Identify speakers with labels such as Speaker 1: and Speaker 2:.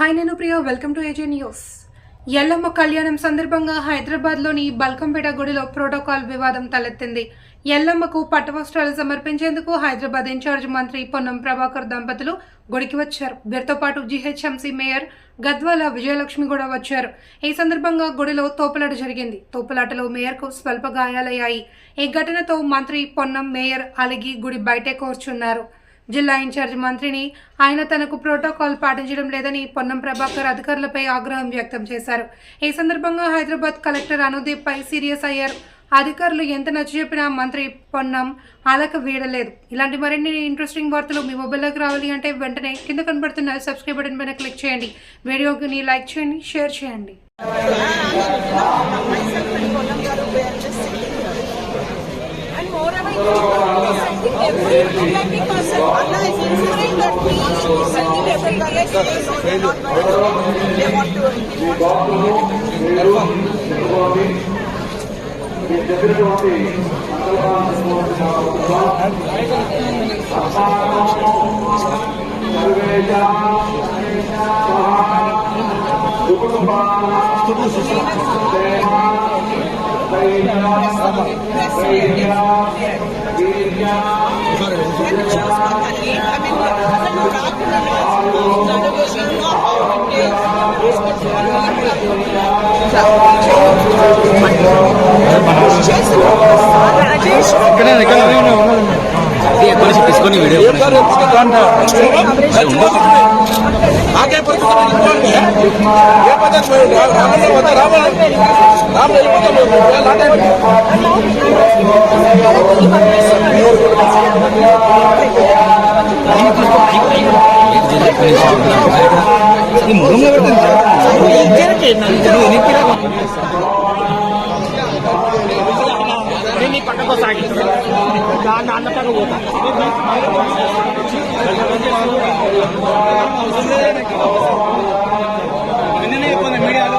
Speaker 1: Hi నేను Priya welcome to ఏజే news. Yellamma కళ్యాణం సందర్భంగా హైదరాబాద్లోని బల్కంపేట గుడిలో ప్రోటోకాల్ వివాదం తలెత్తింది. ఎల్లమ్మకు పట్టువస్త్రాలు సమర్పించేందుకు హైదరాబాద్ ఇన్ఛార్జ్ మంత్రి పొన్నం ప్రభాకర్ దంపతులు గుడికి వచ్చారు. వీరితో పాటు జీహెచ్ఎంసీ మేయర్ గద్వాల విజయలక్ష్మి కూడా వచ్చారు. ఈ సందర్భంగా గుడిలో తోపులాట జరిగింది. తోపులాటలో మేయర్కు స్వల్ప గాయాలయ్యాయి. ఈ ఘటనతో మంత్రి పొన్నం మేయర్ అలిగి గుడి బయటే కూర్చున్నారు. జిల్లా ఇన్ఛార్జ్ మంత్రిని ఆయన తనకు ప్రోటోకాల్ పాటించడం లేదని పొన్నం ప్రభాకర్ అధికారులపై ఆగ్రహం వ్యక్తం చేశారు. ఈ సందర్భంగా హైదరాబాద్ కలెక్టర్ అనుదీప్ పై సీరియస్ అయ్యారు. అధికారులు ఎంత నచ్చజెప్పినా మంత్రి పొన్నం ఆలక వీడలేదు. ఇలాంటి మరిన్ని ఇంట్రెస్టింగ్ వార్తలు మీ మొబైల్లోకి రావాలి అంటే వెంటనే కింద కనబడుతున్న సబ్స్క్రైబ్ బటన్ పైన క్లిక్ చేయండి. వీడియోని లైక్ చేయండి, షేర్ చేయండి.
Speaker 2: Every person, Allah is ensuring that we sending everybody they want to
Speaker 3: తీసుకొని వీడియో
Speaker 4: పక్కకు సాగి దాన్ని అన్నట్టుగా పోతా మీడియాలో